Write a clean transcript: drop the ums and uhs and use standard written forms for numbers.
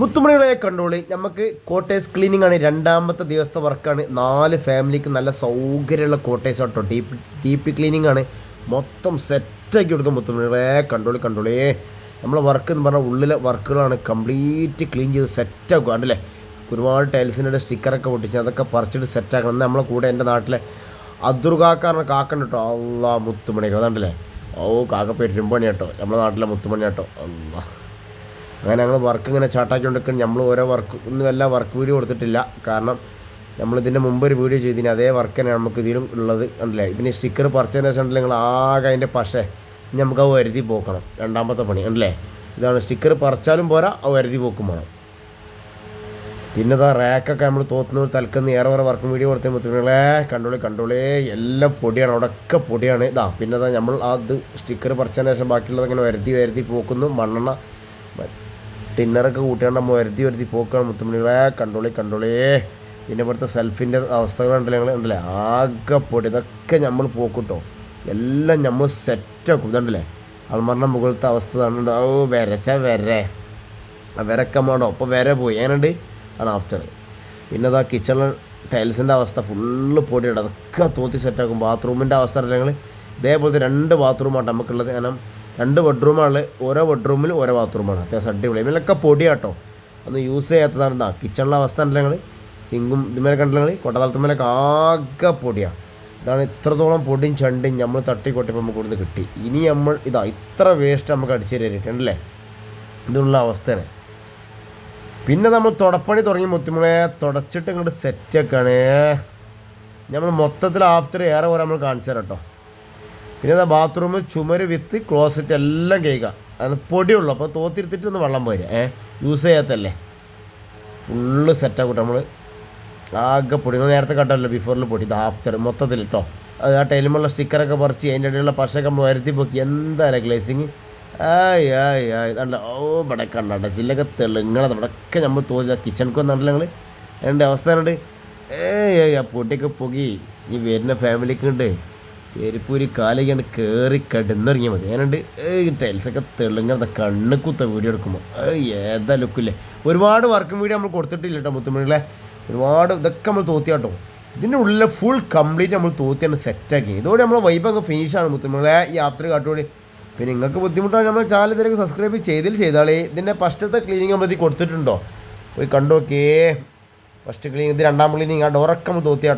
മുത്തുമണികളെ കണ്ടോളി. നമുക്ക് quarters cleaning ആണ്, രണ്ടാമത്തെ ദിവസത്തെ വർക്കാണ്. 4 ഫാമിലിക്ക് നല്ല സൗകര്യമുള്ള കോട്ടേഴ്സ് ആട്ടോ. ഡി പി ക്ലീനിങ് ആണ്. മൊത്തം സെറ്റാക്കി കൊടുക്കും. മുത്തുമണികളെ കണ്ടോളി. നമ്മളെ വർക്ക് എന്ന് പറഞ്ഞാൽ ഉള്ളിലെ വർക്കുകളാണ്. കംപ്ലീറ്റ് ക്ലീൻ ചെയ്ത് സെറ്റാക്കുക. കണ്ടില്ലേ, ഒരുപാട് ടൈൽസിൻ്റെ സ്റ്റിക്കറൊക്കെ പൊട്ടിച്ച് അതൊക്കെ പറിച്ചിട്ട് സെറ്റാക്കണം. എന്നാൽ നമ്മളെ കൂടെ എൻ്റെ നാട്ടിലെ അദുർകാക്കാരനെ കാക്കണ്ട കേട്ടോ. അല്ലാ മുത്തുമണികൾ കണ്ടില്ലേ. കാക്ക പെരുമ്പണി കേട്ടോ, നമ്മുടെ നാട്ടിലെ മുത്തുമണി കേട്ടോ. അല്ലാ, അങ്ങനെ ഞങ്ങൾ വർക്ക് ഇങ്ങനെ ചാട്ടാക്കി കൊണ്ടിരിക്കണം. നമ്മൾ ഓരോ വർക്ക് ഒന്നും എല്ലാ വർക്ക് വീഡിയോ കൊടുത്തിട്ടില്ല. കാരണം നമ്മളിതിൻ്റെ മുമ്പ് ഒരു വീഡിയോ ചെയ്തിന് അതേ വർക്ക് തന്നെയാണ് നമുക്ക് ഇതിലും ഉള്ളത്. കണ്ടില്ലേ, പിന്നെ സ്റ്റിക്കർ പറിച്ചതിന് ശേഷം ഉണ്ടല്ലേ നിങ്ങൾ ആകെ അതിൻ്റെ പക്ഷേ നമുക്ക് അത് വരുതി പോക്കണം. രണ്ടാമത്തെ പണി ഉണ്ടല്ലേ, ഇതാണ്. സ്റ്റിക്കർ പറിച്ചാലും പോരാ, അത് വരുതി പോക്കും വേണം. പിന്നെ ഇതാ റാക്കൊക്കെ നമ്മൾ തോത്തുന്ന തലക്കുന്ന ഏറെ വർക്കും വീഡിയോ കൊടുത്ത മുത്തുകളെ കണ്ടോളി. എല്ലാം പൊടിയാണ്, അവിടെയൊക്കെ പൊടിയാണ്. ഇതാ പിന്നെ ഇതാ നമ്മൾ അത് സ്റ്റിക്കർ പറിച്ചതിന് ശേഷം ബാക്കിയുള്ളത് ഇങ്ങനെ വരുതി പോക്കുന്നു. മണ്ണെണ്ണ ടിന്നറൊക്കെ കൂട്ടിയാണ്ട് നമ്മൾ വരുതി പോക്കാണ് മുത്തുമണികളെ കണ്ടോളി. പിന്നെ ഇവിടുത്തെ സെൽഫിൻ്റെ അവസ്ഥകളുണ്ടല്ലോ ഞങ്ങൾ ഉണ്ടല്ലേ, ആകെ പൊടി. ഇതൊക്കെ നമ്മൾ പോക്കൂട്ടോ, എല്ലാം നമ്മൾ സെറ്റാക്കും. ഇതുണ്ടല്ലേ അൾമറിൻ്റെ മുകളിലത്തെ അവസ്ഥ തന്നെ. വരക്ക വേണ്ടോ, അപ്പോൾ പോയി ഏനുണ്ട് ആണ് ആഫ്റ്റർ. പിന്നെ അതാ കിച്ചണിൽ ടൈൽസിൻ്റെ അവസ്ഥ ഫുള്ള് പൊടിയുണ്ട്, അതൊക്കെ തോത്തി സെറ്റാക്കും. ബാത്റൂമിൻ്റെ അവസ്ഥ ഞങ്ങൾ ഇതേപോലത്തെ 2 ബാത്റൂമാണ് നമുക്കുള്ളത്. കാരണം 2 ബെഡ്റൂമാണ്. ഓരോ ബെഡ്റൂമിൽ ഓരോ ബാത്റൂമാണ്. അത്യാവശ്യം അടിപൊളി. ഇതിലൊക്കെ പൊടിയാട്ടോ, ഒന്ന് യൂസ് ചെയ്യാത്തതാണ്. ഇതാ കിച്ചണിലെ അവസ്ഥ ഉണ്ടല്ലോ ഞങ്ങൾ. സിങ്കും ഇതുമേലെ കണ്ടല്ലോ ഞങ്ങൾ. കൊട്ടതളത്തുമേലൊക്കെ ആകെ പൊടിയാണ്. ഇതാണ് ഇത്രത്തോളം പൊടിയും ചണ്ടിയും നമ്മൾ തട്ടിക്കൊട്ടിപ്പോൾ നമുക്ക് ഇവിടുന്ന് കിട്ടി. ഇനി നമ്മൾ ഇത്ര വേസ്റ്റ് നമുക്ക് അടിച്ചു തരുന്നുണ്ടല്ലേ, ഇതുള്ള അവസ്ഥയാണ്. പിന്നെ നമ്മൾ തുടപ്പണി തുടങ്ങി മുത്തുമളെ തുടച്ചിട്ട് ഇങ്ങോട്ട് സെറ്റൊക്കെയാണ് നമ്മൾ മൊത്തത്തിൽ ആഫ്റ്റർ ഏറെ പോലെ നമ്മൾ കാണിച്ചു തരാം കേട്ടോ. പിന്നെ ബാത്റൂം ചുമര് വിത്ത് ക്ലോസറ്റ് എല്ലാം കേൾക്കുക. അത് പൊടിയുള്ളൂ, അപ്പോൾ തോത്തിരുത്തിട്ടൊന്ന് വെള്ളം പോരുക. യൂസ് ചെയ്യാത്തല്ലേ, ഫുള്ള് സെറ്റാക്കൂട്ടോ നമ്മൾ. ആകെ പൊടി നേരത്തെ കണ്ടല്ലോ, ബിഫോറിൽ പൊടി. ഇത് ആഫ്റ്റർ മൊത്തത്തിൽ കേട്ടോ. അത് ആ ടൈലുമുള്ള സ്റ്റിക്കറൊക്കെ പറിച്ച് അതിൻ്റെ ഇടയിലുള്ള പശയൊക്കെ നമ്മൾ വരുത്തി പോക്കി. എന്തായാലും ഗ്ലേസിങ് നല്ല ഇവിടെ കണ്ട ചില്ലൊക്കെ തെളുങ്ങണത്. ഇവിടെയൊക്കെ നമ്മൾ തോന്നുക കിച്ചണിക്ക് വന്നിട്ടില്ല ഞങ്ങൾ. എൻ്റെ അവസ്ഥ ഉണ്ട്. ആ പൊടിയൊക്കെ പൊക്കി ഈ വരുന്ന ഫാമിലിക്ക് ഉണ്ട് ചെരുപ്പൂരി കാലിക്കാണ്ട് കയറി കിടന്നിറങ്ങിയാൽ മതി. ഞാനുണ്ട് ടൈൽസൊക്കെ തെളുങ്ങണത് കണ്ണ് കുത്ത വീഡിയോ എടുക്കുമ്പോൾ ഏതാ ലുക്കില്ലേ. ഒരുപാട് വർക്കും വീഡിയോ നമ്മൾ കൊടുത്തിട്ടില്ല കേട്ടോ മുത്തുമണികളെ. ഒരുപാട് ഇതൊക്കെ നമ്മൾ തോത്തിയാട്ടോ. ഇതിൻ്റെ ഉള്ളിൽ ഫുൾ കംപ്ലീറ്റ് നമ്മൾ തോത്തിയാണ് സെറ്റാക്കി. ഇതോടെ നമ്മൾ വൈബൊക്കെ ഫിനിഷാണ് മുത്തുമണികളെ. ഈ ആഫ്റ്റർ കാട്ടുകൂടി പിന്നെ നിങ്ങൾക്ക് ബുദ്ധിമുട്ടാണ് നമ്മൾ ചാനൽ ഇതിലേക്ക് സബ്സ്ക്രൈബ് ചെയ്താളേ. ഇതിൻ്റെ ഫസ്റ്റത്തെ ക്ലീനിങ് നമ്മൾ ഇത് കൊടുത്തിട്ടുണ്ടോ, പോയി കണ്ടു നോക്കേ. ഫസ്റ്റ് ക്ലീനിങ് ഇത്, രണ്ടാം ക്ലീനിങ് ആ ഡോറൊക്കെ നമ്മൾ തോത്തിയാട്ടോ.